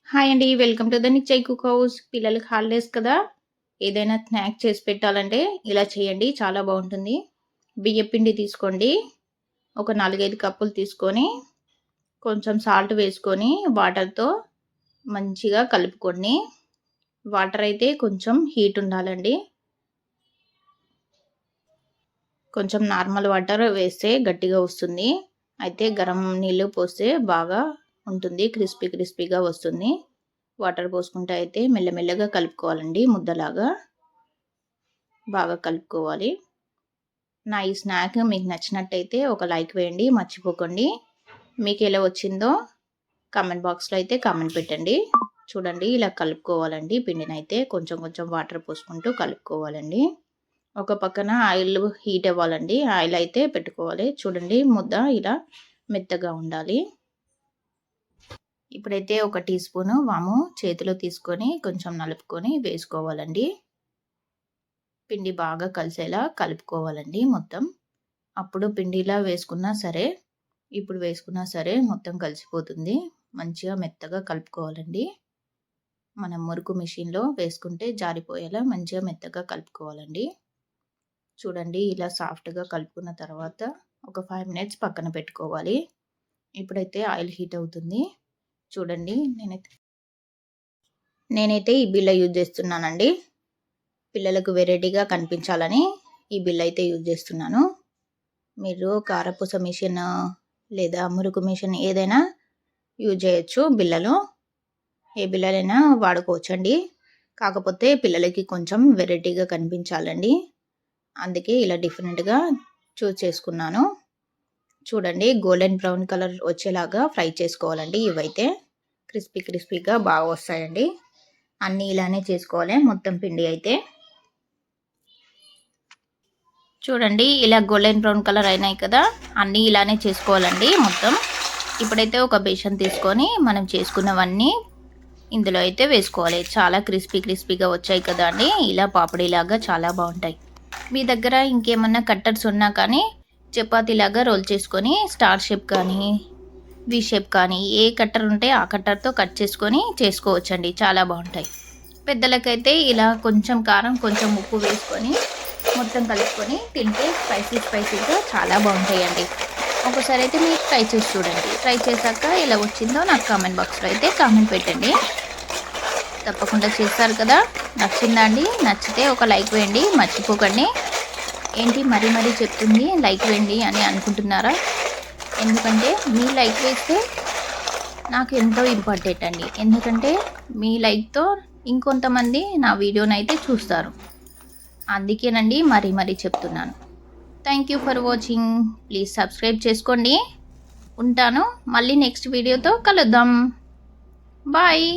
Hi అండి. Welcome to the Nichay cook house. పిల్లలకి holidays కదా! ఏదైనా స్నాక్ చేసి పెట్టాలంటే ఇలా చేయండి. చాలా బావుంటుంది. బియ్యపిండి తీసుకోండి. ఒక 4, 5 కప్పులు తీసుకొని, కొంచెం సాల్ట్ వేసుకొని, వాటర్‌తో మంచిగా కలుపుకోండి. వాటర్ అయితే కొంచెం హీట్ ఉండాలండి. కొంచెం నార్మల్ వాటర్ వేస్తే గట్టిగా వస్తుంది. అయితే గరం నీళ్ళు పోస్తే బాగా ఉంటుంది. క్రిస్పీగా వస్తుంది. వాటర్ పోసుకుంటే అయితే మెల్లమెల్లగా కలుపుకోవాలండి. ముద్దలాగా బాగా కలుపుకోవాలి. నా ఈ స్నాక్ మీకు నచ్చినట్టయితే ఒక లైక్ వేయండి. మర్చిపోకండి. మీకు ఎలా వచ్చిందో కామెంట్ బాక్స్లో అయితే కామెంట్ పెట్టండి. చూడండి ఇలా కలుపుకోవాలండి. పిండినైతే కొంచెం కొంచెం వాటర్ పోసుకుంటూ కలుపుకోవాలండి. ఒక పక్కన ఆయిల్ హీట్ అవ్వాలండి. ఆయిల్ అయితే పెట్టుకోవాలి. చూడండి ముద్ద ఇలా మెత్తగా ఉండాలి. ఇప్పుడైతే ఒక టీ స్పూను వాము చేతిలో తీసుకొని కొంచెం నలుపుకొని వేసుకోవాలండి. పిండి బాగా కలిసేలా కలుపుకోవాలండి మొత్తం. అప్పుడు పిండిలా వేసుకున్నా సరే, ఇప్పుడు వేసుకున్నా సరే మొత్తం కలిసిపోతుంది. మంచిగా మెత్తగా కలుపుకోవాలండి. మనం మురుకు మిషన్‌లో వేసుకుంటే జారిపోయేలా మంచిగా మెత్తగా కలుపుకోవాలండి. చూడండి ఇలా సాఫ్ట్‌గా కలుపుకున్న తర్వాత ఒక 5 మినిట్స్ పక్కన పెట్టుకోవాలి. ఇప్పుడైతే ఆయిల్ హీట్ అవుతుంది. చూడండి నేనైతే ఈ బిల్ల యూజ్ చేస్తున్నానండి. పిల్లలకు వెరైటీగా కనిపించాలని ఈ బిల్ల అయితే యూజ్ చేస్తున్నాను. మీరు కారపూస మిషన్ లేదా మురుకు మిషన్ ఏదైనా యూజ్ చేయొచ్చు బిళ్ళలు. ఏ బిళ్ళలైనా వాడుకోవచ్చండి. కాకపోతే పిల్లలకి కొంచెం వెరైటీగా కనిపించాలండి. అందుకే ఇలా డిఫరెంట్‌గా చూజ్ చేసుకున్నాను. చూడండి గోల్డెన్ బ్రౌన్ కలర్ వచ్చేలాగా ఫ్రై చేసుకోవాలండి. ఇవైతే క్రిస్పీగా బాగా వస్తాయండి. అన్నీ ఇలానే చేసుకోవాలి మొత్తం పిండి అయితే. చూడండి ఇలా గోల్డెన్ బ్రౌన్ కలర్ అయినాయి కదా! అన్నీ ఇలానే చేసుకోవాలండి మొత్తం. ఇప్పుడైతే ఒక బేషన్ తీసుకొని మనం చేసుకున్నవన్నీ ఇందులో అయితే వేసుకోవాలి. చాలా క్రిస్పీగా వచ్చాయి కదా అండి. ఇలా పాపడీలాగా చాలా బాగుంటాయి. మీ దగ్గర ఇంకేమన్నా కట్టర్స్ ఉన్నా కానీ చపాతీలాగా రోల్ చేసుకొని స్టార్ షేప్ కానీ వి షేప్ కానీ ఏ కట్టర్ ఉంటే ఆ కట్టర్తో కట్ చేసుకొని చేసుకోవచ్చండి. చాలా బాగుంటాయి. పెద్దలకైతే ఇలా కొంచెం కారం కొంచెం ఉప్పు వేసుకొని మొత్తం కలుపుకొని తింటే స్పైసీగా చాలా బాగుంటాయండి. ఒకసారి అయితే మీరు ట్రై చేసి చూడండి. ట్రై చేశాక ఎలా వచ్చిందో నాకు కామెంట్ బాక్స్లో అయితే కామెంట్ పెట్టండి. తప్పకుండా చేస్తారు కదా! నచ్చిందా అండి? నచ్చితే ఒక లైక్ వేయండి. మర్చిపోకండి. ఏంటి మరీ చెప్తుంది లైక్ వేయండి అని అనుకుంటున్నారా? ఎందుకంటే మీ లైక్ వేస్తే నాకు ఎంతో ఇంపార్టెంట్ అండి. ఎందుకంటే మీ లైక్తో ఇంకొంతమంది నా వీడియోనైతే చూస్తారు. అందుకేనండి మరీ చెప్తున్నాను. Thank you for watching. Please subscribe చేసుకోండి. ఉంటాను. మళ్ళీ నెక్స్ట్ వీడియోతో కలుద్దాం. బాయ్.